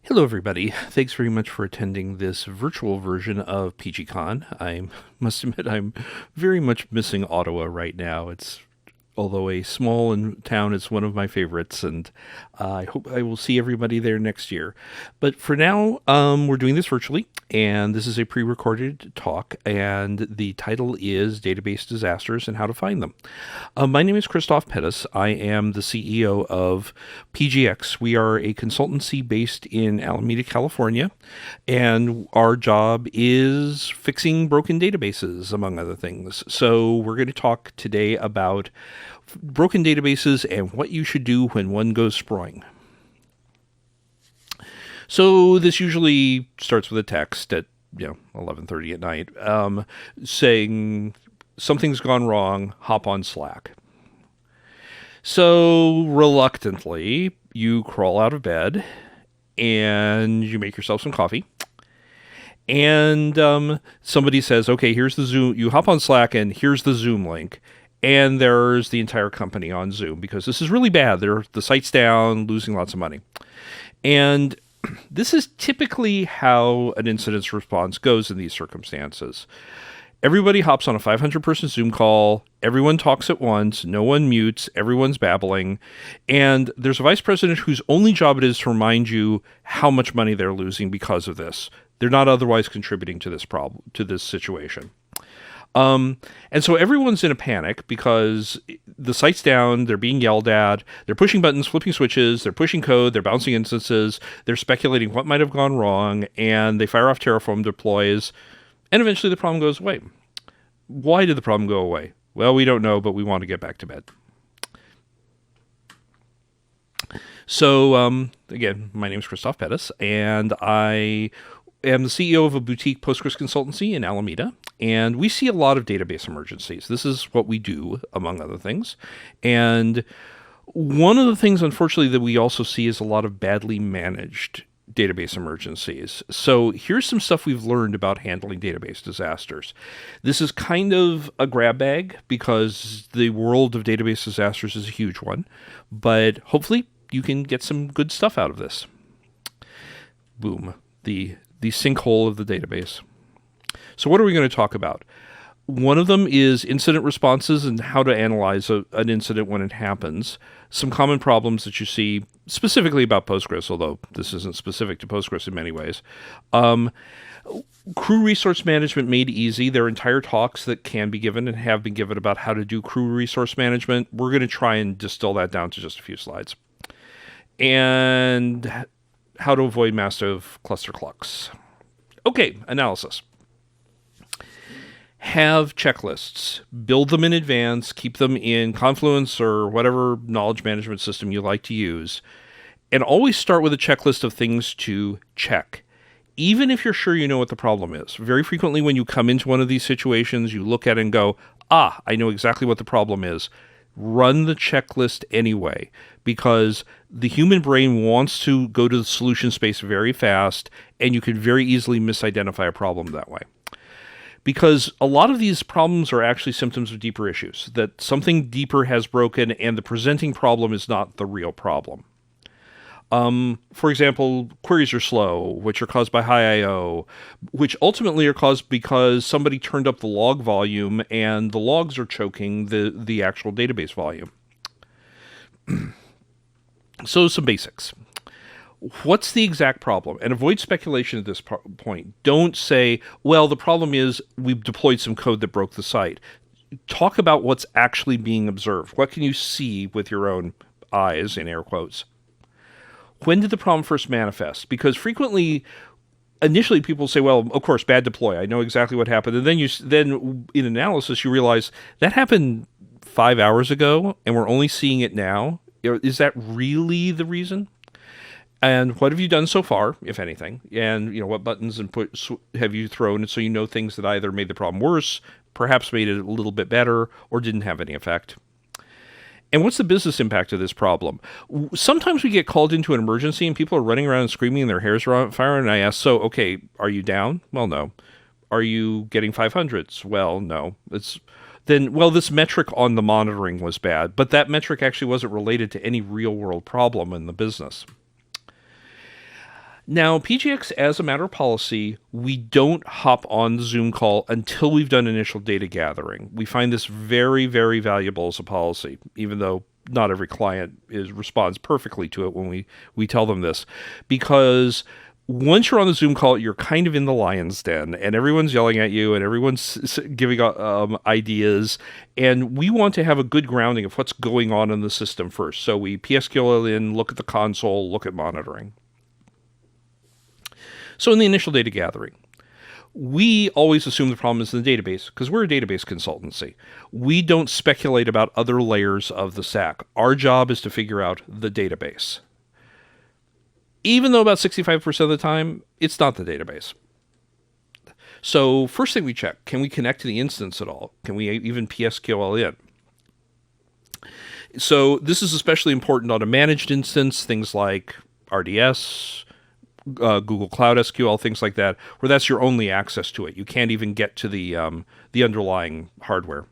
Hello, everybody. Thanks very much for attending this virtual version of PGCon. I must admit I'm very much missing Ottawa right now. Although a town, it's one of my favorites, and I hope I will see everybody there next year. But for now, we're doing this virtually, and this is a pre-recorded talk, and the title is Database Disasters and How to Find Them. My name is Christophe Pettus. I am the CEO of PGX. We are a consultancy based in Alameda, California, and our job is fixing broken databases, among other things. So we're going to talk today about broken databases and what you should do when one goes sprawling. So this usually starts with a text at 11:30 at night, saying something's gone wrong. Hop on Slack. So reluctantly, you crawl out of bed and you make yourself some coffee. And somebody says, "Okay, here's the Zoom." You hop on Slack, and here's the Zoom link. And there's the entire company on Zoom because this is really bad. The site's down, losing lots of money. And this is typically how an incident response goes in these circumstances. Everybody hops on a 500-person Zoom call. Everyone talks at once. No one mutes. Everyone's babbling. And there's a vice president whose only job it is to remind you how much money they're losing because of this. They're not otherwise contributing to this problem, to this situation. And so everyone's in a panic because the site's down, they're being yelled at, they're pushing buttons, flipping switches, they're pushing code, they're bouncing instances, they're speculating what might have gone wrong, and they fire off Terraform deploys, and eventually the problem goes away. Why did the problem go away? Well, we don't know, but we want to get back to bed. So, again, my name is Christophe Pettus, and I am the CEO of a boutique Postgres consultancy in Alameda, and we see a lot of database emergencies. This is what we do, among other things. And one of the things, unfortunately, that we also see is a lot of badly managed database emergencies. So here's some stuff we've learned about handling database disasters. This is kind of a grab bag because the world of database disasters is a huge one, but hopefully you can get some good stuff out of this. Boom. The sinkhole of the database. So what are we going to talk about? One of them is incident responses and how to analyze an incident when it happens. Some common problems that you see specifically about Postgres, although this isn't specific to Postgres in many ways. Crew resource management made easy. There are entire talks that can be given and have been given about how to do crew resource management. We're going to try and distill that down to just a few slides. And how to avoid massive cluster clucks. Okay, analysis. Have checklists. Build them in advance. Keep them in Confluence or whatever knowledge management system you like to use. And always start with a checklist of things to check, even if you're sure you know what the problem is. Very frequently when you come into one of these situations, you look at it and go, I know exactly what the problem is. Run the checklist anyway, because the human brain wants to go to the solution space very fast, and you can very easily misidentify a problem that way. Because a lot of these problems are actually symptoms of deeper issues, that something deeper has broken and the presenting problem is not the real problem. For example, queries are slow, which are caused by high I/O, which ultimately are caused because somebody turned up the log volume and the logs are choking the actual database volume. So some basics. What's the exact problem? And avoid speculation at this point. Don't say, well, the problem is we've deployed some code that broke the site. Talk about what's actually being observed. What can you see with your own eyes, in air quotes? When did the problem first manifest? Because frequently, initially people say, well, of course, bad deploy. I know exactly what happened. And then in analysis, you realize that happened 5 hours ago and we're only seeing it now. Is that really the reason? And what have you done so far, if anything? And what buttons have you thrown, so you know things that either made the problem worse, perhaps made it a little bit better, or didn't have any effect. And what's the business impact of this problem? Sometimes we get called into an emergency and people are running around and screaming and their hair's on fire. And I ask, so, okay, are you down? Well, no. Are you getting 500s? Well, no. This metric on the monitoring was bad, but that metric actually wasn't related to any real world problem in the business. Now, PGX, as a matter of policy, we don't hop on the Zoom call until we've done initial data gathering. We find this very, very valuable as a policy, even though not every client responds perfectly to it when we tell them this. Because once you're on the Zoom call, you're kind of in the lion's den, and everyone's yelling at you, and everyone's giving ideas, and we want to have a good grounding of what's going on in the system first. So we PSQL in, look at the console, look at monitoring. So in the initial data gathering, we always assume the problem is in the database because we're a database consultancy. We don't speculate about other layers of the stack. Our job is to figure out the database. Even though about 65% of the time, it's not the database. So first thing we check, can we connect to the instance at all? Can we even PSQL in? So this is especially important on a managed instance, things like RDS, Google Cloud SQL, things like that, where that's your only access to it. You can't even get to the underlying hardware.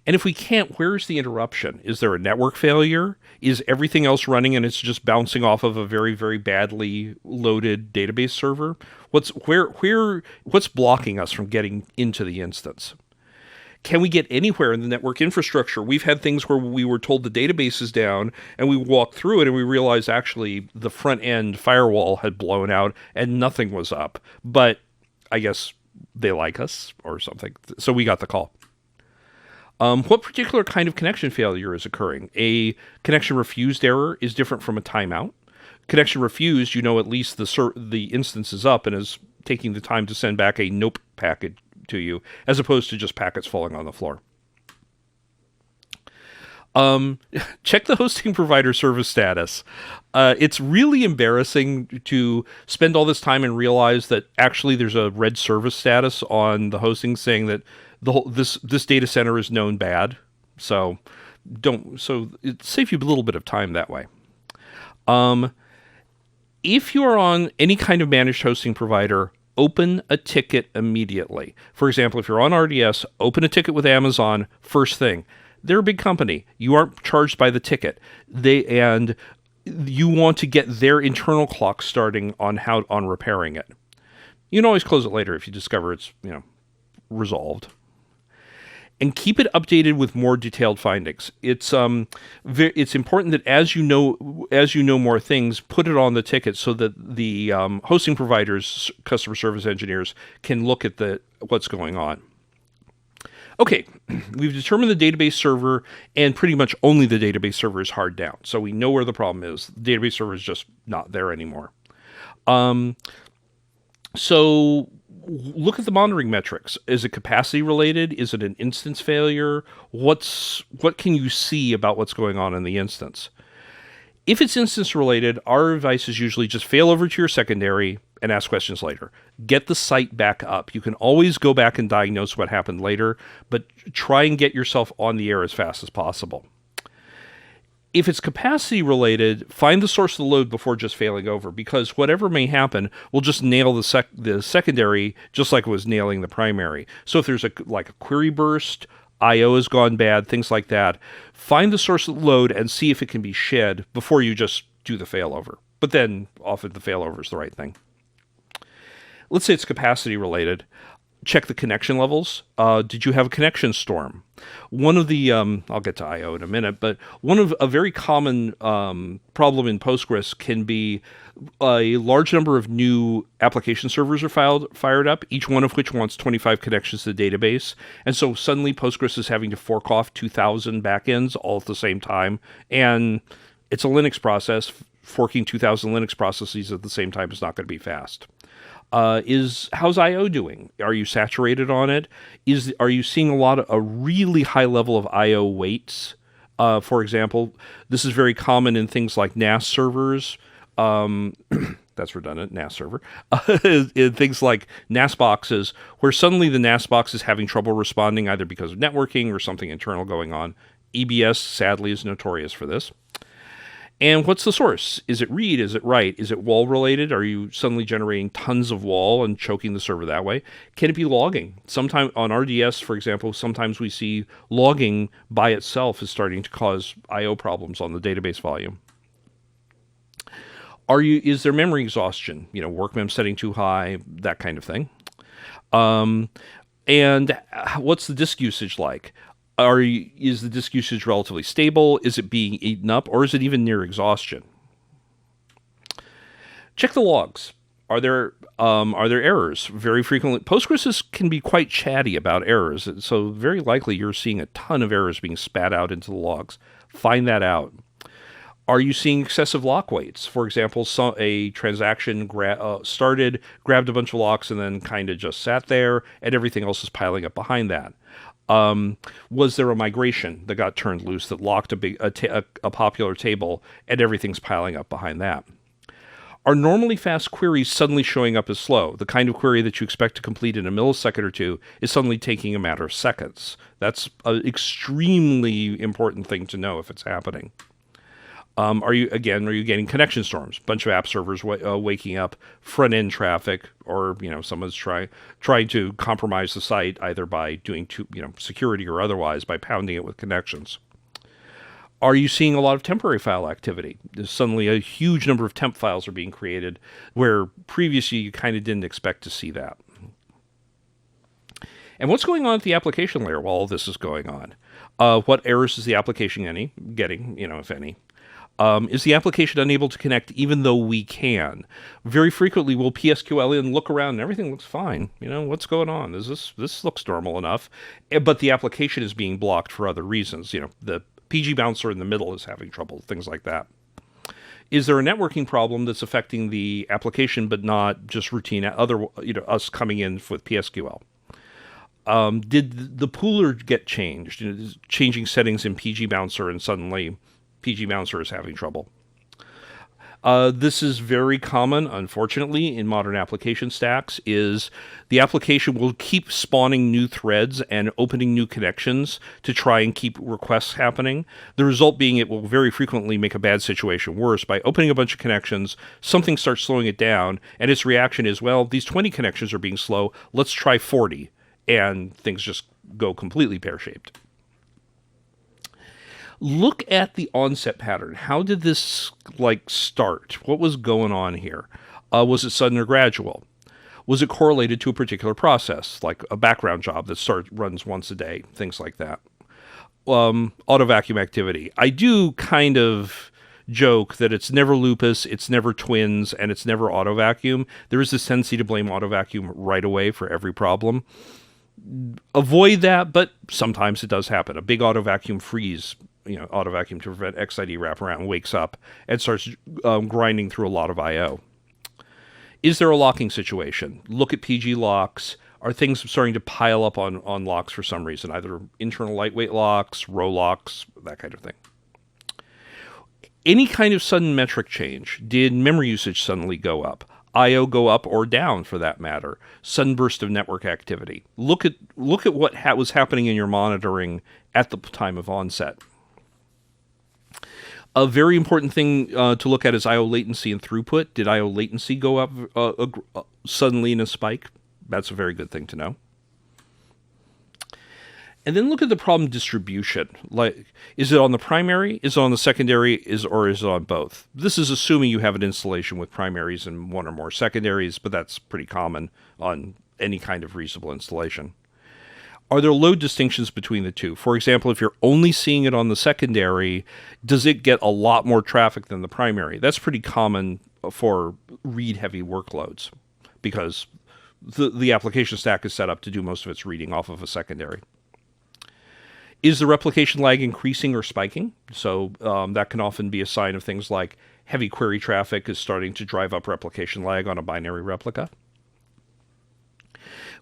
And if we can't, where's the interruption? Is there a network failure? Is everything else running and it's just bouncing off of a very, very badly loaded database server? What's blocking us from getting into the instance? Can we get anywhere in the network infrastructure? We've had things where we were told the database is down, and we walked through it, and we realized actually the front end firewall had blown out, and nothing was up. But I guess they like us or something, so we got the call. What particular kind of connection failure is occurring? A connection refused error is different from a timeout. Connection refused, you know at least the instance is up and is taking the time to send back a nope packet to you, as opposed to just packets falling on the floor. Check the hosting provider service status. It's really embarrassing to spend all this time and realize that actually there's a red service status on the hosting saying that this data center is known bad. So it saves you a little bit of time that way. If you are on any kind of managed hosting provider, open a ticket immediately. For example, if you're on RDS, open a ticket with Amazon first thing. They're a big company. You aren't charged by the ticket. And you want to get their internal clock starting on repairing it. You can always close it later if you discover it's resolved. And keep it updated with more detailed findings. It's important that as you know more things, put it on the ticket so that the hosting providers, customer service engineers, can look at what's going on. Okay, we've determined the database server, and pretty much only the database server is hard down. So we know where the problem is. The database server is just not there anymore. So look at the monitoring metrics. Is it capacity related? Is it an instance failure? What can you see about what's going on in the instance? If it's instance related, our advice is usually just fail over to your secondary and ask questions later. Get the site back up. You can always go back and diagnose what happened later, but try and get yourself on the air as fast as possible. If it's capacity related, find the source of the load before just failing over, because whatever may happen will just nail the secondary just like it was nailing the primary. So if there's a query burst, I/O has gone bad, things like that, find the source of the load and see if it can be shed before you just do the failover. But then often the failover is the right thing. Let's say it's capacity related. Check the connection levels. Did you have a connection storm? One of the, I'll get to I/O in a minute, but one of a very common problem in Postgres can be a large number of new application servers are fired up, each one of which wants 25 connections to the database. And so suddenly Postgres is having to fork off 2,000 backends all at the same time. And it's a Linux process. Forking 2,000 Linux processes at the same time is not going to be fast. How's I/O doing? Are you saturated on it? Are you seeing a really high level of I/O waits? For example, this is very common in things like NAS servers. That's redundant, NAS server. In things like NAS boxes, where suddenly the NAS box is having trouble responding either because of networking or something internal going on. EBS, sadly, is notorious for this. And what's the source? Is it read? Is it write? Is it wall related? Are you suddenly generating tons of wall and choking the server that way? Can it be logging? Sometimes on RDS, for example, sometimes we see logging by itself is starting to cause I/O problems on the database volume. Is there memory exhaustion? Work mem setting too high, that kind of thing. Um, and what's the disk usage like? Is the disk usage relatively stable? Is it being eaten up, or is it even near exhaustion? Check the logs. Are there errors? Very frequently, can be quite chatty about errors, so very likely you're seeing a ton of errors being spat out into the logs. Find that out. Are you seeing excessive lock waits? For example, a transaction started, grabbed a bunch of locks, and then kind of just sat there, and everything else is piling up behind that. Was there a migration that got turned loose that locked a popular table, and everything's piling up behind that? Are normally fast queries suddenly showing up as slow? The kind of query that you expect to complete in a millisecond or two is suddenly taking a matter of seconds. That's an extremely important thing to know if it's happening. Are you getting connection storms? Bunch of app servers waking up, front end traffic, or someone's trying to compromise the site either by doing security or otherwise by pounding it with connections. Are you seeing a lot of temporary file activity? There's suddenly a huge number of temp files are being created where previously you kind of didn't expect to see that. And what's going on at the application layer while all this is going on? What errors is the application getting, if any? Is the application unable to connect even though we can? Very frequently we'll PSQL in, look around, and everything looks fine. What's going on? This looks normal enough, but the application is being blocked for other reasons. The PG bouncer in the middle is having trouble, things like that. Is there a networking problem that's affecting the application but not just routine us coming in with PSQL? Did the pooler get changed? Changing settings in PG bouncer and suddenly PG bouncer is having trouble. This is very common, unfortunately, in modern application stacks, is the application will keep spawning new threads and opening new connections to try and keep requests happening. The result being it will very frequently make a bad situation worse by opening a bunch of connections, something starts slowing it down, and its reaction is, well, these 20 connections are being slow, let's try 40, and things just go completely pear-shaped. Look at the onset pattern. How did this start? What was going on here? Was it sudden or gradual? Was it correlated to a particular process, like a background job that runs once a day, things like that? Auto vacuum activity. I do kind of joke that it's never lupus, it's never twins, and it's never auto vacuum. There is this tendency to blame auto vacuum right away for every problem. Avoid that, but sometimes it does happen. A big auto vacuum freeze, auto vacuum to prevent XID wraparound, wakes up and starts grinding through a lot of I/O. Is there a locking situation? Look at PG locks. Are things starting to pile up on locks for some reason? Either internal lightweight locks, row locks, that kind of thing. Any kind of sudden metric change. Did memory usage suddenly go up? I/O go up or down, for that matter. Sudden burst of network activity. Look at what was happening in your monitoring at the time of onset. A very important thing to look at is I/O latency and throughput. Did I/O latency go up suddenly in a spike? That's a very good thing to know. And then look at the problem distribution. Is it on the primary? Is it on the secondary? Or is it on both? This is assuming you have an installation with primaries and one or more secondaries, but that's pretty common on any kind of reasonable installation. Are there load distinctions between the two? For example, if you're only seeing it on the secondary, does it get a lot more traffic than the primary? That's pretty common for read-heavy workloads because the application stack is set up to do most of its reading off of a secondary. Is the replication lag increasing or spiking? So that can often be a sign of things like heavy query traffic is starting to drive up replication lag on a binary replica.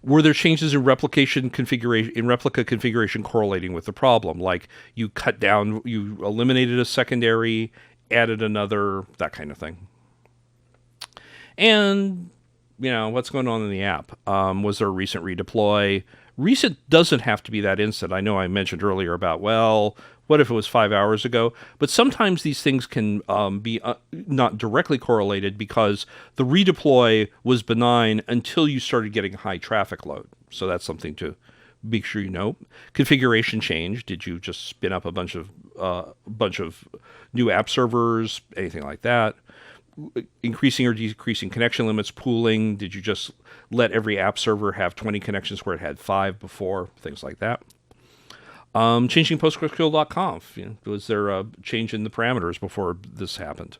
Were there changes in replica configuration correlating with the problem? Like you eliminated a secondary, added another, that kind of thing. And, what's going on in the app? Was there a recent redeploy? Recent doesn't have to be that instant. I know I mentioned earlier about, what if it was 5 hours ago? But sometimes these things can be not directly correlated because the redeploy was benign until you started getting high traffic load. So that's something to make sure you know. Configuration change. Did you just spin up a bunch of new app servers, anything like that? increasing or decreasing connection limits, pooling? Did you just let every app server have 20 connections where it had 5 before? Things like that. Changing PostgreSQL.conf. Was there a change in the parameters before this happened?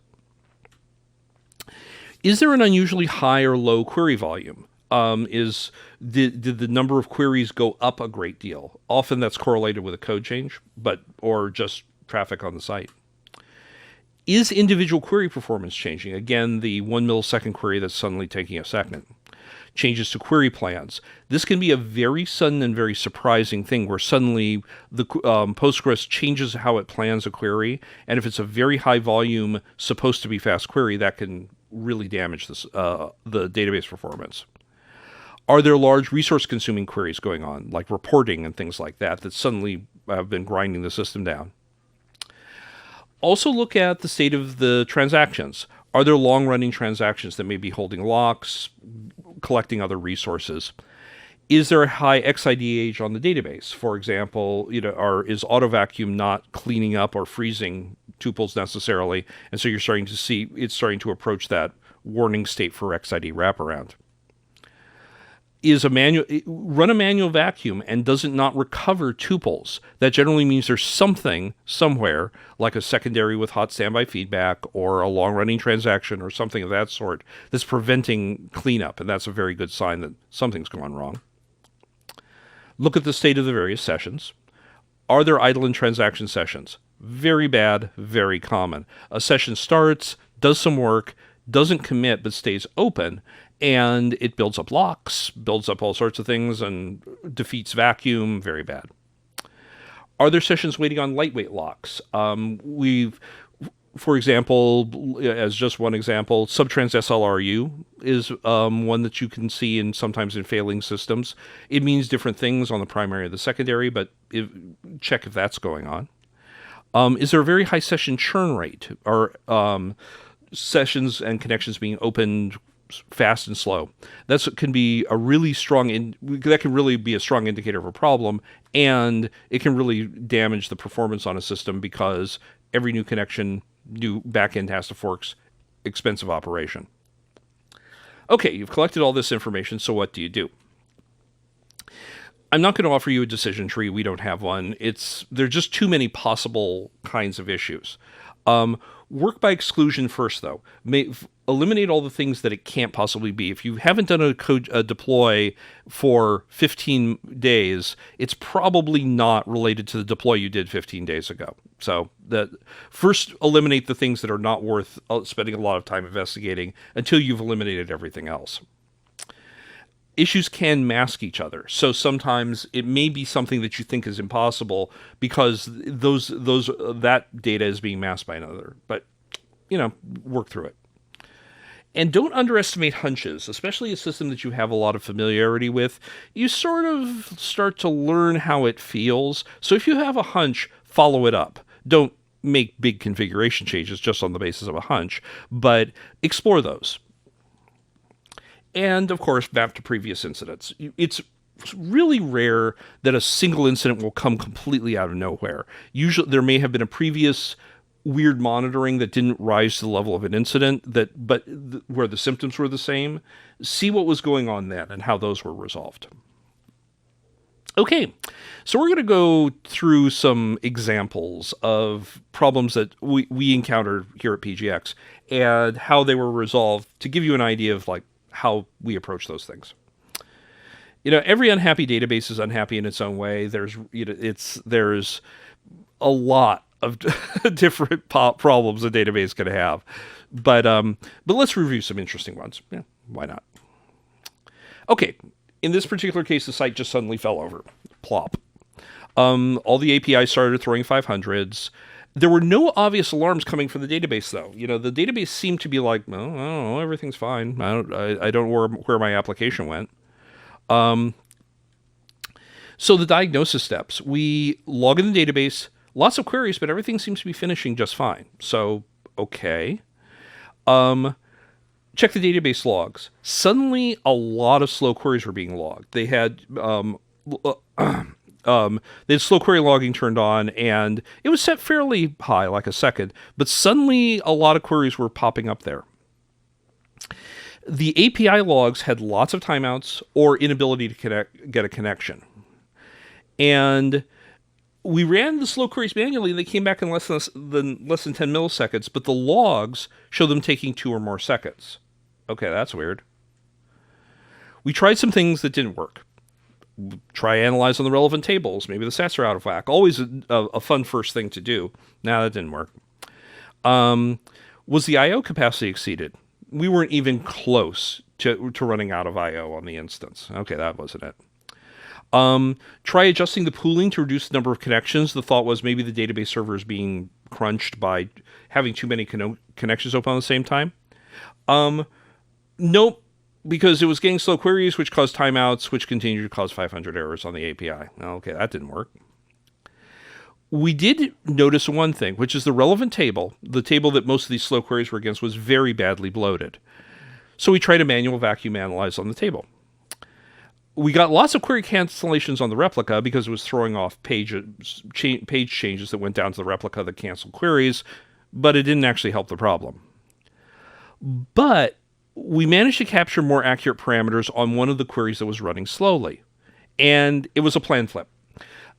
Is there an unusually high or low query volume? Did the number of queries go up a great deal? Often that's correlated with a code change, or just traffic on the site. Is individual query performance changing? Again, the 1 millisecond query that's suddenly taking a second. Changes to query plans. This can be a very sudden and very surprising thing where suddenly the Postgres changes how it plans a query, and if it's a very high volume, supposed to be fast query, that can really damage the database performance. Are there large resource-consuming queries going on, like reporting and things like that, that suddenly have been grinding the system down? Also look at the state of the transactions. Are there long-running transactions that may be holding locks, collecting other resources? Is there a high XID age on the database? For example, is AutoVacuum not cleaning up or freezing tuples necessarily, and so you're starting to see it's starting to approach that warning state for XID wraparound? Run a manual vacuum, and does it not recover tuples? That generally means there's something somewhere, like a secondary with hot standby feedback or a long-running transaction or something of that sort, that's preventing cleanup, and that's a very good sign that something's gone wrong. Look at the state of the various sessions. Are there idle in transaction sessions? Very bad, very common. A session starts, does some work, doesn't commit but stays open, and it builds up locks, builds up all sorts of things, and defeats vacuum. Very bad. Are there sessions waiting on lightweight locks? For example, as just one example, subtrans SLRU is one that you can see sometimes in failing systems. It means different things on the primary or the secondary, but check if that's going on. Is there a very high session churn rate? Or sessions and connections being opened fast and slow? That can be a really strong indicator of a problem, and it can really damage the performance on a system because every new connection, new backend has to fork expensive operation. Okay, you've collected all this information, so what do you do? I'm not going to offer you a decision tree. We don't have one. There are just too many possible kinds of issues. Work by exclusion first, though. Eliminate all the things that it can't possibly be. If you haven't done a deploy for 15 days, it's probably not related to the deploy you did 15 days ago. So first eliminate the things that are not worth spending a lot of time investigating until you've eliminated everything else. Issues can mask each other. So sometimes it may be something that you think is impossible because that data is being masked by another. But, work through it. And don't underestimate hunches, especially a system that you have a lot of familiarity with. You sort of start to learn how it feels. So if you have a hunch, follow it up. Don't make big configuration changes just on the basis of a hunch, but explore those. And, of course, map to previous incidents. It's really rare that a single incident will come completely out of nowhere. Usually, there may have been a previous weird monitoring that didn't rise to the level of an incident, where the symptoms were the same. See what was going on then and how those were resolved. Okay, so we're going to go through some examples of problems that we encountered here at PGX and how they were resolved to give you an idea of how we approach those things. Every unhappy database is unhappy in its own way. There's a lot of different problems a database can have, but let's review some interesting ones. Yeah, why not? Okay, in this particular case, the site just suddenly fell over. Plop. All the APIs started throwing 500s. There were no obvious alarms coming from the database, though. The database seemed to be like, oh, I don't know, everything's fine. I don't know where my application went. So the diagnosis steps. We log in the database, lots of queries, but everything seems to be finishing just fine. So, okay. Check the database logs. Suddenly, a lot of slow queries were being logged. They had slow query logging turned on, and it was set fairly high, like a second, but suddenly a lot of queries were popping up there. The API logs had lots of timeouts or inability to get a connection. And we ran the slow queries manually, and they came back in less than 10 milliseconds, but the logs show them taking 2 or more seconds. Okay, that's weird. We tried some things that didn't work. Try analyze on the relevant tables. Maybe the stats are out of whack. Always a fun first thing to do. Nah, that didn't work. Was the I/O capacity exceeded? We weren't even close to running out of I/O on the instance. Okay, that wasn't it. Try adjusting the pooling to reduce the number of connections. The thought was maybe the database server is being crunched by having too many connections open on the same time. Nope, because it was getting slow queries, which caused timeouts, which continued to cause 500 errors on the API. Okay, that didn't work. We did notice one thing, which is the relevant table, the table that most of these slow queries were against, was very badly bloated. So we tried a manual vacuum analyze on the table. We got lots of query cancellations on the replica because it was throwing off page changes that went down to the replica that canceled queries, but it didn't actually help the problem. But we managed to capture more accurate parameters on one of the queries that was running slowly, and it was a plan flip.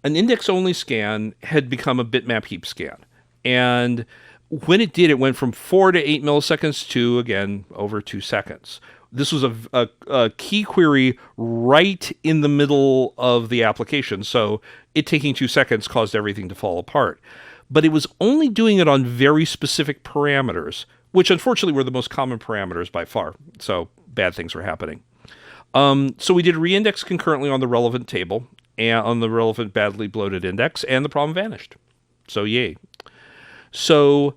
An index-only scan had become a bitmap heap scan, and when it did, it went from 4 to 8 milliseconds to, again, over 2 seconds. This was a key query right in the middle of the application, so it taking 2 seconds caused everything to fall apart. But it was only doing it on very specific parameters, which unfortunately were the most common parameters by far, so bad things were happening. So we did reindex concurrently on the relevant table, and on the relevant badly bloated index, and the problem vanished. So yay. So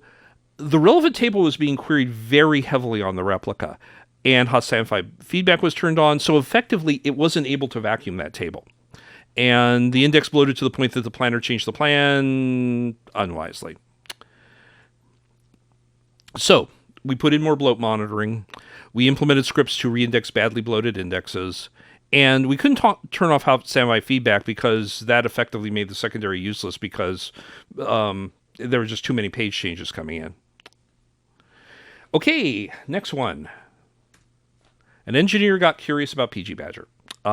the relevant table was being queried very heavily on the replica, and hot standby feedback was turned on, so effectively it wasn't able to vacuum that table. And the index bloated to the point that the planner changed the plan unwisely. So we put in more bloat monitoring. We implemented scripts to reindex badly bloated indexes. And we couldn't turn off hot standby feedback because that effectively made the secondary useless because there were just too many page changes coming in. Okay, next one. An engineer got curious about PG Badger. They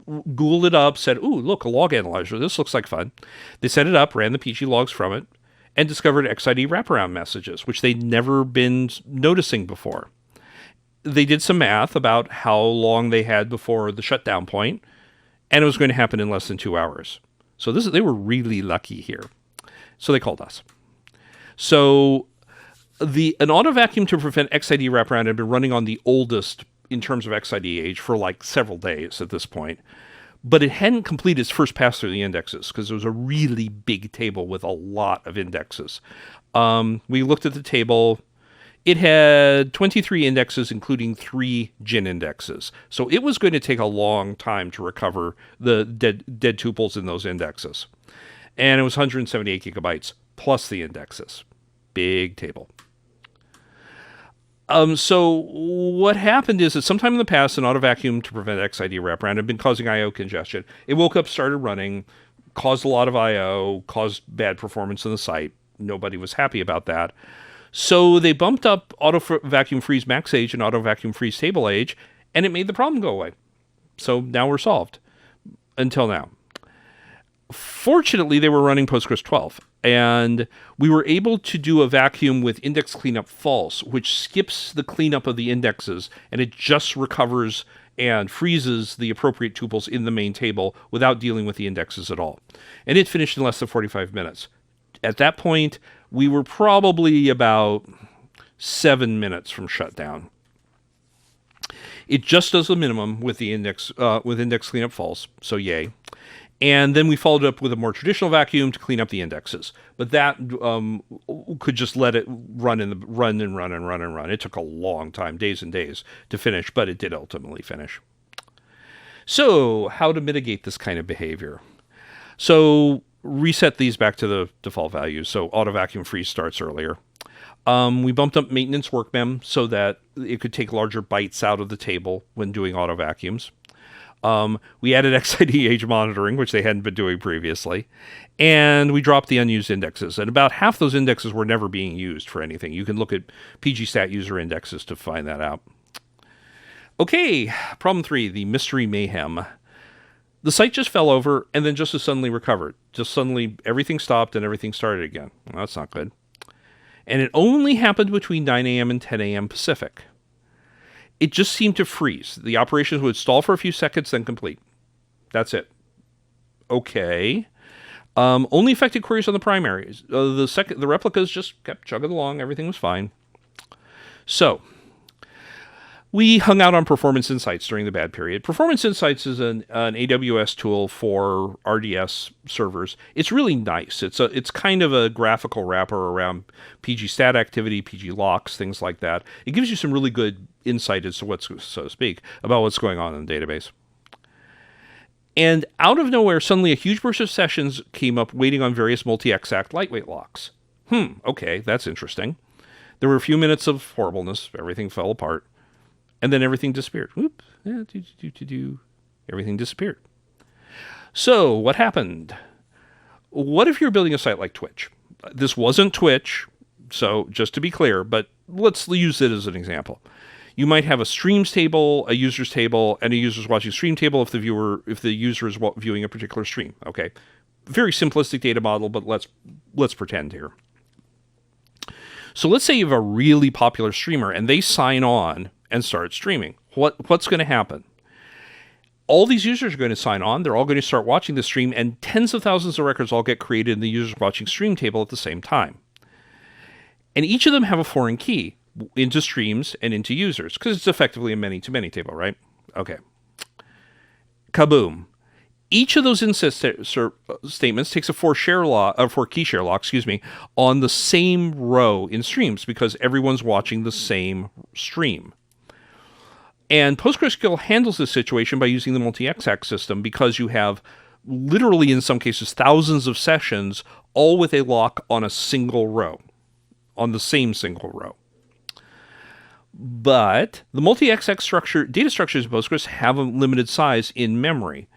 Googled it up, said, ooh, look, a log analyzer. This looks like fun. They set it up, ran the PG logs from it, and discovered XID wraparound messages, which they'd never been noticing before. They did some math about how long they had before the shutdown point, and it was going to happen in less than 2 hours. So they were really lucky here. So they called us. So an auto vacuum to prevent XID wraparound had been running on the oldest in terms of XID age for like several days at this point, but it hadn't completed its first pass through the indexes because it was a really big table with a lot of indexes. We looked at the table. It had 23 indexes, including 3 GIN indexes. So it was going to take a long time to recover the dead tuples in those indexes. And it was 178 gigabytes plus the indexes. Big table. So what happened is that sometime in the past, an auto vacuum to prevent XID wraparound had been causing I/O congestion. It woke up, started running, caused a lot of I/O, caused bad performance on the site. Nobody was happy about that. So they bumped up auto vacuum freeze max age and auto vacuum freeze table age, and it made the problem go away. So now we're solved. Until now. Fortunately, they were running Postgres 12, and we were able to do a vacuum with index cleanup false, which skips the cleanup of the indexes, and it just recovers and freezes the appropriate tuples in the main table without dealing with the indexes at all. And it finished in less than 45 minutes. At that point, we were probably about 7 minutes from shutdown. It just does the minimum with the index cleanup false, so yay. And then we followed up with a more traditional vacuum to clean up the indexes. But that could just let it run and run. It took a long time, days and days, to finish, but it did ultimately finish. So how to mitigate this kind of behavior? So reset these back to the default values. So auto vacuum freeze starts earlier. We bumped up maintenance work mem so that it could take larger bytes out of the table when doing auto vacuums. We added XID monitoring, which they hadn't been doing previously, and we dropped the unused indexes. And about half those indexes were never being used for anything. You can look at PGStat user indexes to find that out. Okay, problem 3, the mystery mayhem. The site just fell over and then just as suddenly recovered. Just suddenly everything stopped and everything started again. Well, that's not good. And it only happened between 9 a.m. and 10 a.m. Pacific. It just seemed to freeze. The operations would stall for a few seconds, then complete. That's it. Okay. Only affected queries on the primaries. The replicas just kept chugging along. Everything was fine. So we hung out on Performance Insights during the bad period. Performance Insights is an AWS tool for RDS servers. It's really nice. It's kind of a graphical wrapper around PG stat activity, PG locks, things like that. It gives you some really good insight as to what's, so to speak, about what's going on in the database. And out of nowhere, suddenly a huge burst of sessions came up waiting on various multi-exact lightweight locks. Okay, that's interesting. There were a few minutes of horribleness. Everything fell apart. And then everything disappeared. Whoop. Everything disappeared. So, what happened? What if you're building a site like Twitch? This wasn't Twitch, so just to be clear, but let's use it as an example. You might have a streams table, a users table, and a users watching stream table if the user is viewing a particular stream. Okay. Very simplistic data model, but let's pretend here. So let's say you have a really popular streamer and they sign on and start streaming. What's going to happen? All these users are going to sign on. They're all going to start watching the stream, and tens of thousands of records all get created in the users watching stream table at the same time. And each of them have a foreign key into streams and into users, because it's effectively a many-to-many table, right? Okay. Kaboom. Each of those insist statements takes a four key share lock, on the same row in streams because everyone's watching the same stream. And PostgreSQL handles this situation by using the multi-exact system because you have literally, in some cases, thousands of sessions, all with a lock on a single row, on the same single row. But the multi-exact data structures of Postgres have a limited size in memory.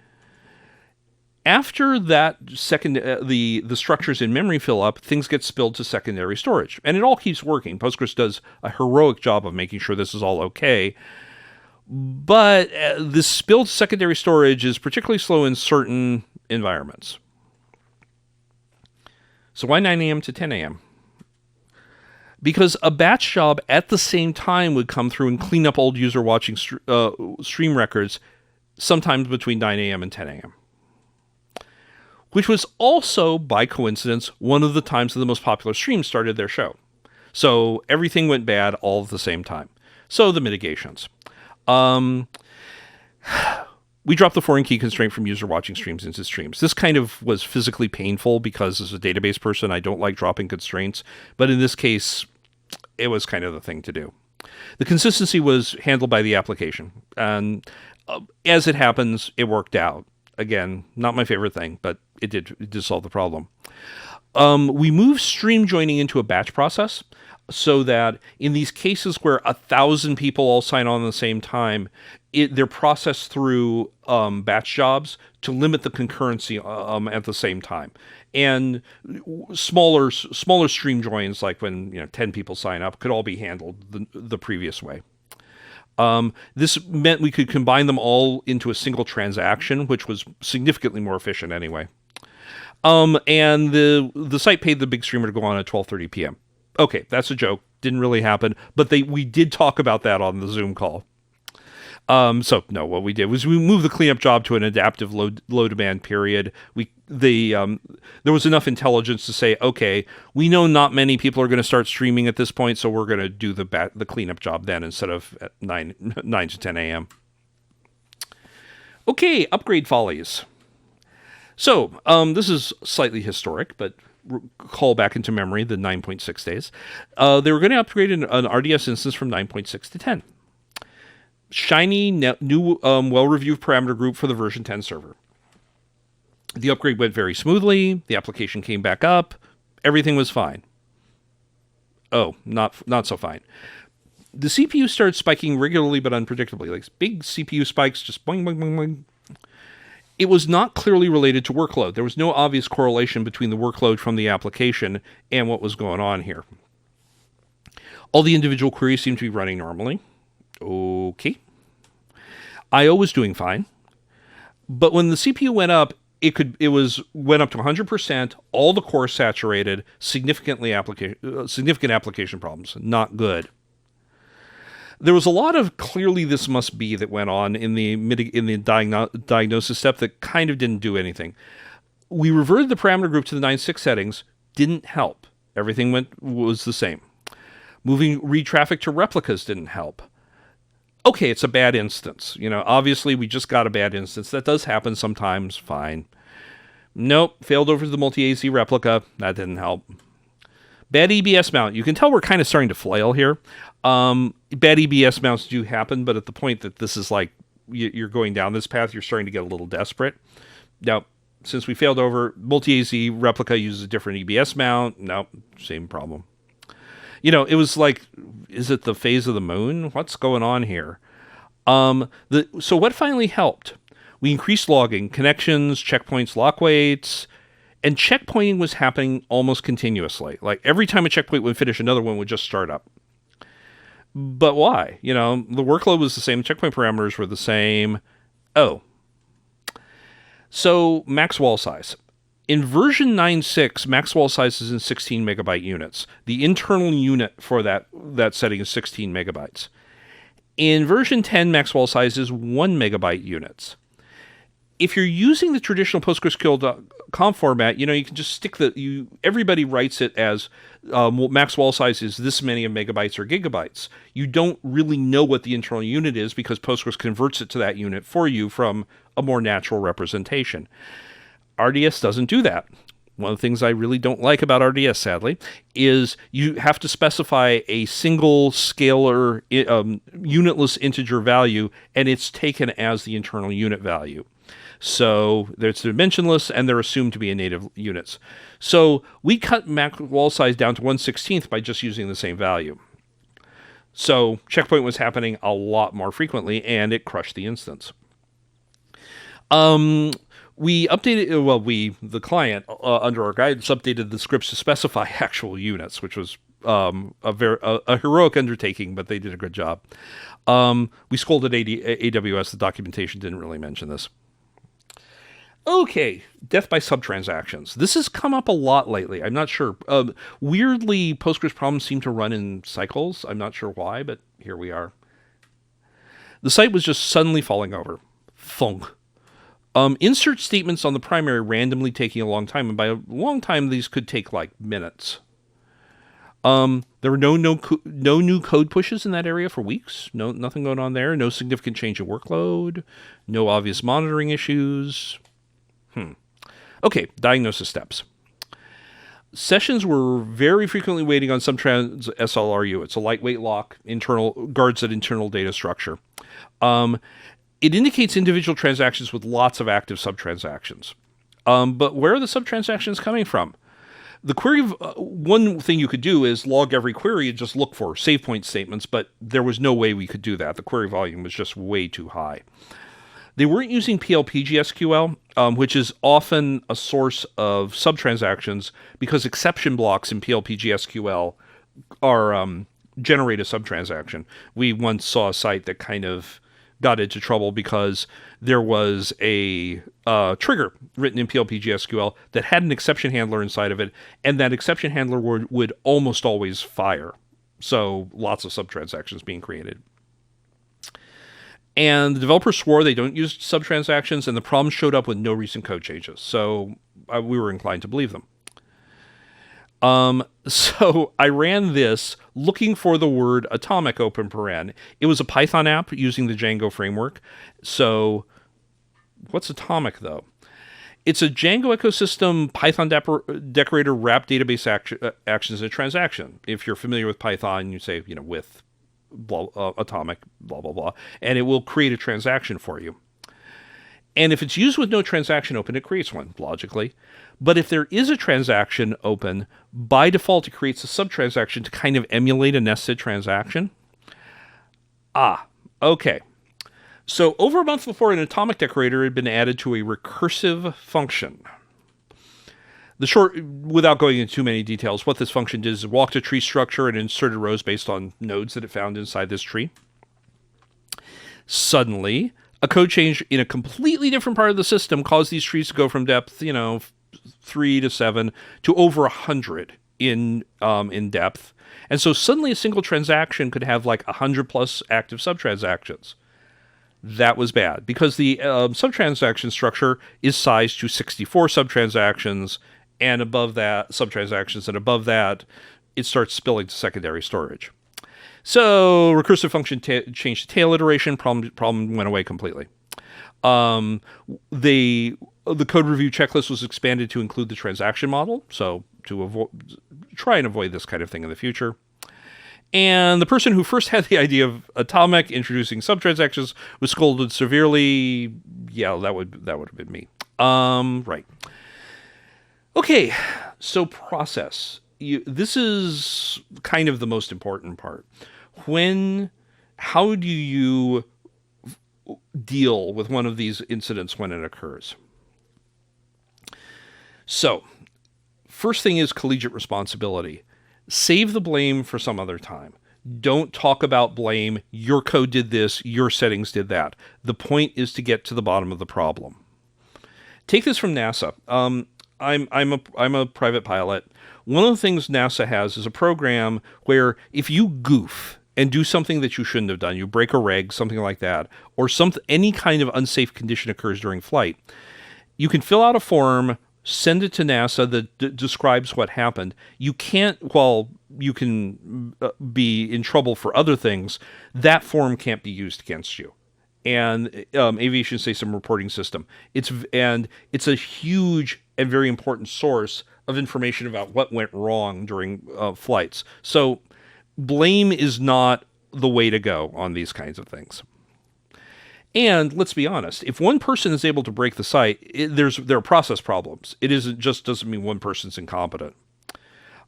After that the structures in memory fill up, things get spilled to secondary storage. And it all keeps working. Postgres does a heroic job of making sure this is all okay. But this spilled secondary storage is particularly slow in certain environments. So why 9 a.m. to 10 a.m.? Because a batch job at the same time would come through and clean up old user watching stream records sometimes between 9 a.m. and 10 a.m. Which was also, by coincidence, one of the times that the most popular streams started their show. So everything went bad all at the same time. So the mitigations. We dropped the foreign key constraint from user watching streams into streams. This kind of was physically painful because as a database person, I don't like dropping constraints. But in this case, it was kind of the thing to do. The consistency was handled by the application. And as it happens, it worked out. Again, not my favorite thing, but it did solve the problem. We moved stream joining into a batch process so that in these cases where 1,000 people all sign on at the same time, they're processed through batch jobs to limit the concurrency at the same time. And smaller stream joins, like when 10 people sign up, could all be handled the previous way. This meant we could combine them all into a single transaction, which was significantly more efficient anyway. And the site paid the big streamer to go on at 12:30 p.m. Okay, that's a joke. Didn't really happen, but we did talk about that on the Zoom call. So no, what we did was we moved the cleanup job to an adaptive low demand period. There was enough intelligence to say, okay, we know not many people are going to start streaming at this point, so we're going to do the cleanup job then instead of at 9 to 10 a.m. Okay, upgrade follies. So this is slightly historic, but call back into memory the 9.6 days. They were going to upgrade an RDS instance from 9.6 to 10. Shiny, new, well-reviewed parameter group for the version 10 server. The upgrade went very smoothly. The application came back up. Everything was fine. Oh, not so fine. The CPU started spiking regularly but unpredictably, like big CPU spikes, just boing, boing, boing, boing, It was not clearly related to workload. There was no obvious correlation between the workload from the application and what was going on here. All the individual queries seemed to be running normally. Okay. I/O was doing fine. But when the CPU went up, went up to 100%, all the cores saturated, significant application problems. Not good. There was a lot of clearly this must be that went on in the diagnosis step that kind of didn't do anything. We reverted the parameter group to the 9.6 settings, didn't help. Everything was the same. Moving read traffic to replicas didn't help. Okay, it's a bad instance. Obviously we just got a bad instance. That does happen sometimes, fine. Nope, failed over to the multi-AZ replica. That didn't help. Bad EBS mount. You can tell we're kind of starting to flail here. Bad EBS mounts do happen, but at the point that this is like, you're going down this path, you're starting to get a little desperate. Now, since we failed over, multi-AZ replica uses a different EBS mount. Nope, same problem. It was like, is it the phase of the moon? What's going on here? So what finally helped? We increased logging, connections, checkpoints, lock weights, and checkpointing was happening almost continuously. Like every time a checkpoint would finish, another one would just start up. But why? The workload was the same, checkpoint parameters were the same. Oh. So max wall size. In version 9.6, max wall size is in 16 megabyte units. The internal unit for that setting is 16 megabytes. In version 10, max wall size is 1 megabyte units. If you're using the traditional PostgreSQL.com format, you can just stick everybody writes it as max wall size is this many of megabytes or gigabytes. You don't really know what the internal unit is because Postgres converts it to that unit for you from a more natural representation. RDS doesn't do that. One of the things I really don't like about RDS, sadly, is you have to specify a single scalar unitless integer value, and it's taken as the internal unit value. So it's dimensionless, and they're assumed to be in native units. So we cut max wall size down to 1/16 by just using the same value. So checkpoint was happening a lot more frequently, and it crushed the instance. We updated, the client, under our guidance, updated the scripts to specify actual units, which was a heroic undertaking, but they did a good job. We scolded AWS. The documentation didn't really mention this. Okay, death by subtransactions. This has come up a lot lately. I'm not sure. Weirdly, Postgres problems seem to run in cycles. I'm not sure why, but here we are. The site was just suddenly falling over. Thunk. Insert statements on the primary randomly taking a long time, and by a long time, these could take like minutes. There were no new code pushes in that area for weeks. Nothing going on there. No significant change in workload. No obvious monitoring issues. Okay, diagnosis steps. Sessions were very frequently waiting on subtrans SLRU. It's a lightweight lock, guards that internal data structure. It indicates individual transactions with lots of active subtransactions. But where are the subtransactions coming from? The query, one thing you could do is log every query and just look for save point statements, but there was no way we could do that. The query volume was just way too high. They weren't using PGSQL, which is often a source of subtransactions because exception blocks in PGSQL generate a subtransaction. We once saw a site that kind of got into trouble because there was a trigger written in PGSQL that had an exception handler inside of it, and that exception handler would almost always fire. So lots of subtransactions being created. And the developers swore they don't use subtransactions, and the problem showed up with no recent code changes. So we were inclined to believe them. So I ran this looking for the word atomic open paren. It was a Python app using the Django framework. So what's atomic though? It's a Django ecosystem Python decorator wrap database actions in a transaction. If you're familiar with Python, you say, with atomic, blah, blah, blah, and it will create a transaction for you. And if it's used with no transaction open, it creates one, logically. But if there is a transaction open, by default, it creates a subtransaction to kind of emulate a nested transaction. Okay. So over a month before, an atomic decorator had been added to a recursive function. Without going into too many details, what this function did is it walked a tree structure and inserted rows based on nodes that it found inside this tree. Suddenly, a code change in a completely different part of the system caused these trees to go from depth, 3 to 7 to over 100 in depth. And so suddenly a single transaction could have like 100 plus active subtransactions. That was bad because the subtransaction structure is sized to 64 subtransactions, and above that, subtransactions, and above that, it starts spilling to secondary storage. So recursive function changed to tail iteration. Problem went away completely. The code review checklist was expanded to include the transaction model, so to try and avoid this kind of thing in the future. And the person who first had the idea of atomic introducing subtransactions was scolded severely. Yeah, that would have been me. Right. Okay, so process. This is kind of the most important part. How do you deal with one of these incidents when it occurs? So, first thing is collegiate responsibility. Save the blame for some other time. Don't talk about blame. Your code did this. Your settings did that. The point is to get to the bottom of the problem. Take this from NASA. I'm a private pilot. One of the things NASA has is a program where if you goof and do something that you shouldn't have done, you break a reg, something like that, or any kind of unsafe condition occurs during flight, you can fill out a form, send it to NASA that describes what happened. You can't, while you can be in trouble for other things, that form can't be used against you. And aviation system reporting system. It's a huge and very important source of information about what went wrong during flights. So blame is not the way to go on these kinds of things. And let's be honest, if one person is able to break the site, there are process problems. It doesn't mean one person's incompetent.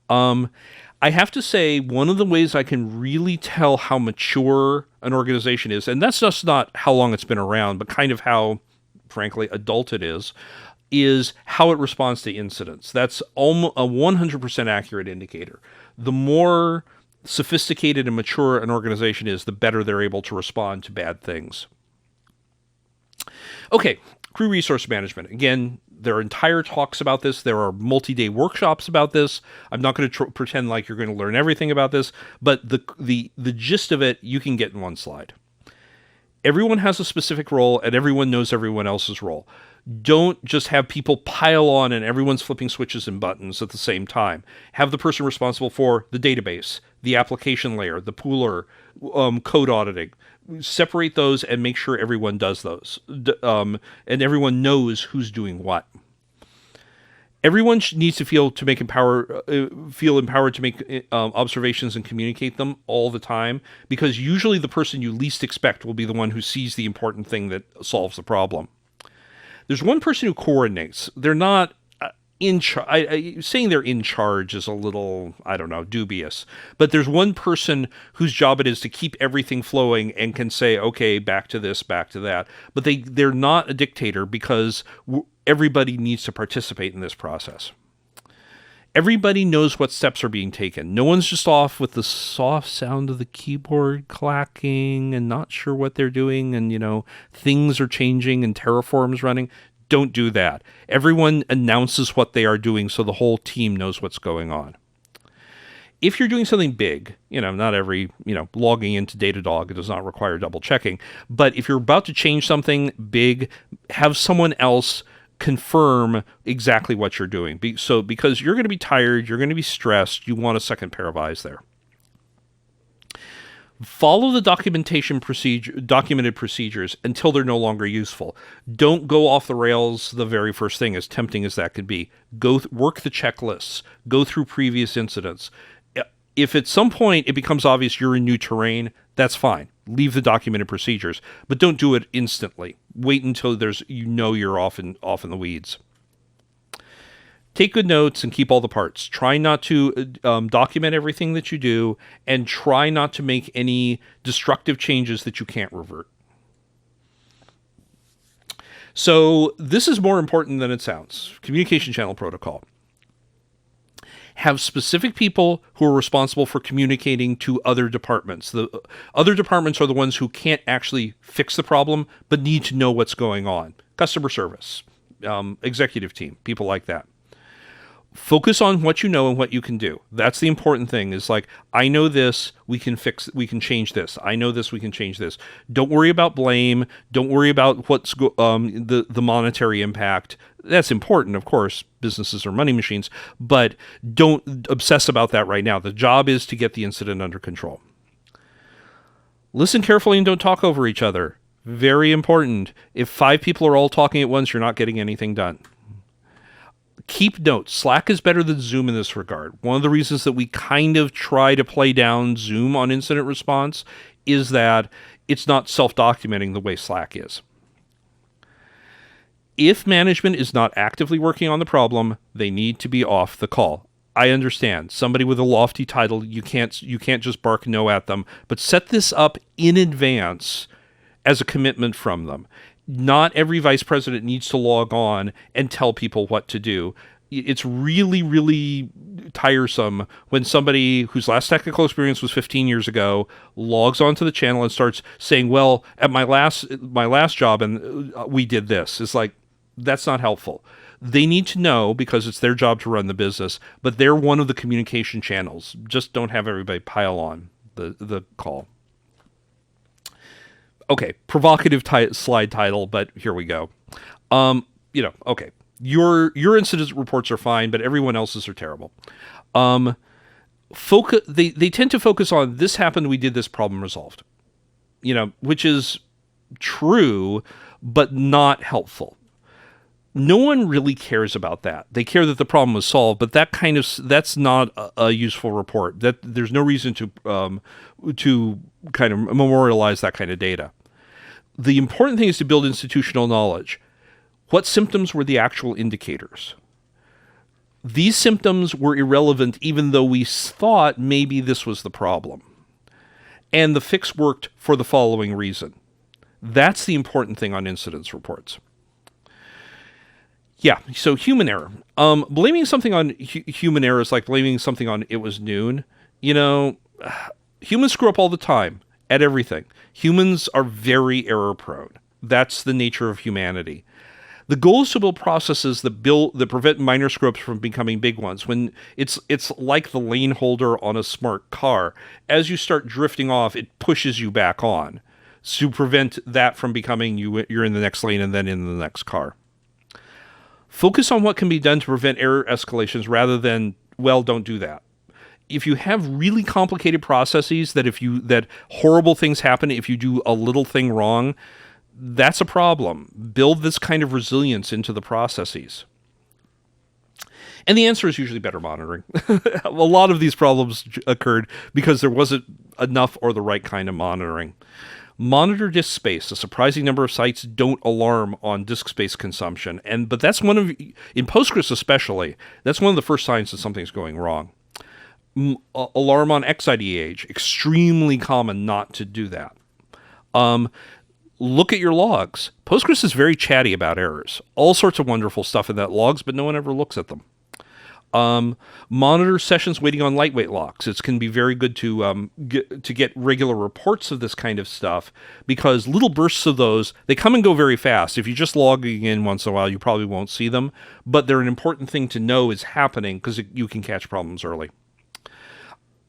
I have to say, one of the ways I can really tell how mature an organization is, and that's just not how long it's been around, but kind of how, frankly, adult it is how it responds to incidents. That's almost a 100% accurate indicator. The more sophisticated and mature an organization is, the better they're able to respond to bad things. Okay, crew resource management. Again, there are entire talks about this. There are multi-day workshops about this. I'm not going to pretend like you're going to learn everything about this, but the gist of it you can get in one slide. Everyone has a specific role, and everyone knows everyone else's role. Don't just have people pile on and everyone's flipping switches and buttons at the same time. Have the person responsible for the database, the application layer, the pooler, code auditing. Separate those and make sure everyone does those. And everyone knows who's doing what. Everyone needs to feel empowered to make observations and communicate them all the time, because usually the person you least expect will be the one who sees the important thing that solves the problem. There's one person who coordinates. They're not in charge. Saying they're in charge is a little, dubious. But there's one person whose job it is to keep everything flowing and can say, okay, back to this, back to that. But they're not a dictator, because everybody needs to participate in this process. Everybody knows what steps are being taken. No one's just off with the soft sound of the keyboard clacking and not sure what they're doing, and, things are changing and Terraform's running. Don't do that. Everyone announces what they are doing so the whole team knows what's going on. If you're doing something big, not every, logging into Datadog, it does not require double checking. But if you're about to change something big, have someone else confirm exactly what you're doing. Because you're going to be tired, you're going to be stressed, you want a second pair of eyes there. Follow the documented procedures until they're no longer useful. Don't go off the rails the very first thing, as tempting as that could be. Work the checklists. Go through previous incidents. If at some point it becomes obvious you're in new terrain, that's fine. Leave the documented procedures, but don't do it instantly. Wait until you're off in the weeds. Take good notes and keep all the parts. Try not to document everything that you do, and try not to make any destructive changes that you can't revert. So this is more important than it sounds. Communication channel protocol. Have specific people who are responsible for communicating to other departments. The other departments are the ones who can't actually fix the problem, but need to know what's going on. Customer service, executive team, people like that. Focus on what you know and what you can do. That's the important thing, is like, I know this, we can change this. I know this, we can change this. Don't worry about blame. Don't worry about what's the monetary impact. That's important, of course. Businesses are money machines, but don't obsess about that right now. The job is to get the incident under control. Listen carefully and don't talk over each other. Very important. If 5 people are all talking at once, you're not getting anything done. Keep notes. Slack is better than Zoom in this regard. One of the reasons that we kind of try to play down Zoom on incident response is that it's not self-documenting the way Slack is. If management is not actively working on the problem, they need to be off the call. I understand. Somebody with a lofty title, you can't just bark no at them, but set this up in advance as a commitment from them. Not every vice president needs to log on and tell people what to do. It's really, really tiresome when somebody whose last technical experience was 15 years ago logs onto the channel and starts saying, well, at my last job and we did this. It's like, that's not helpful. They need to know because it's their job to run the business, but they're one of the communication channels. Just don't have everybody pile on the call. Okay, provocative slide title, but here we go. Okay, your incident reports are fine, but everyone else's are terrible. They tend to focus on this happened, we did this, problem resolved. Which is true, but not helpful. No one really cares about that. They care that the problem was solved, but that's not a useful report. That there's no reason to kind of memorialize that kind of data. The important thing is to build institutional knowledge. What symptoms were the actual indicators? These symptoms were irrelevant even though we thought maybe this was the problem. And the fix worked for the following reason. That's the important thing on incidents reports. Yeah, so human error. Blaming something on human error is like blaming something on it was noon. Humans screw up all the time at everything. Humans are very error prone. That's the nature of humanity. The goal is to build processes that prevent minor screw-ups from becoming big ones. When it's like the lane holder on a smart car. As you start drifting off, it pushes you back on to prevent that from becoming you're in the next lane and then in the next car. Focus on what can be done to prevent error escalations rather than, well, don't do that. If you have really complicated processes that horrible things happen if you do a little thing wrong, that's a problem. Build this kind of resilience into the processes. And the answer is usually better monitoring. A lot of these problems occurred because there wasn't enough or the right kind of monitoring. Monitor disk space. A surprising number of sites don't alarm on disk space consumption. But that's in Postgres especially, that's one of the first signs that something's going wrong. Alarm on XIDH. Extremely common not to do that. Look at your logs. Postgres is very chatty about errors. All sorts of wonderful stuff in that logs, but no one ever looks at them. Monitor sessions waiting on lightweight locks. It can be very good to get regular reports of this kind of stuff because little bursts of those, they come and go very fast. If you're just logging in once in a while, you probably won't see them, but they're an important thing to know is happening because you can catch problems early.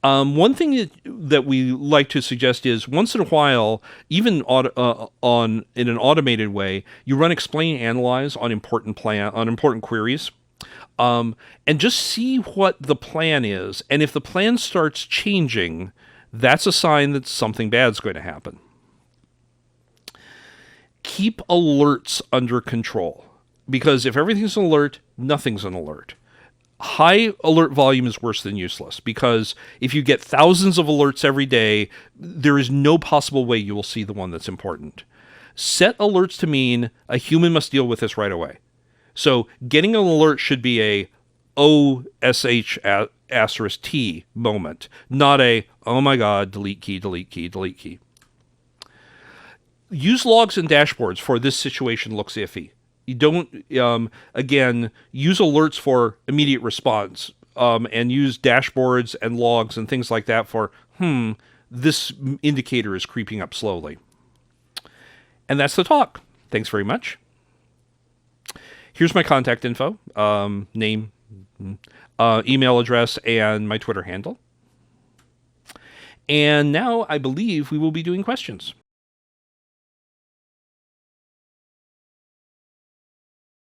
One thing that we like to suggest is once in a while, even in an automated way, you run explain analyze on important queries, and just see what the plan is. And if the plan starts changing, that's a sign that something bad's going to happen. Keep alerts under control because if everything's an alert, nothing's an alert. High alert volume is worse than useless because if you get thousands of alerts every day, there is no possible way you will see the one that's important. Set alerts to mean a human must deal with this right away. So getting an alert should be a OSH *T moment, not a, oh my God, delete key, delete key, delete key. Use logs and dashboards for this situation looks iffy. You don't, again, use alerts for immediate response, and use dashboards and logs and things like that for, this indicator is creeping up slowly. And that's the talk. Thanks very much. Here's my contact info, name, email address, and my Twitter handle. And now I believe we will be doing questions.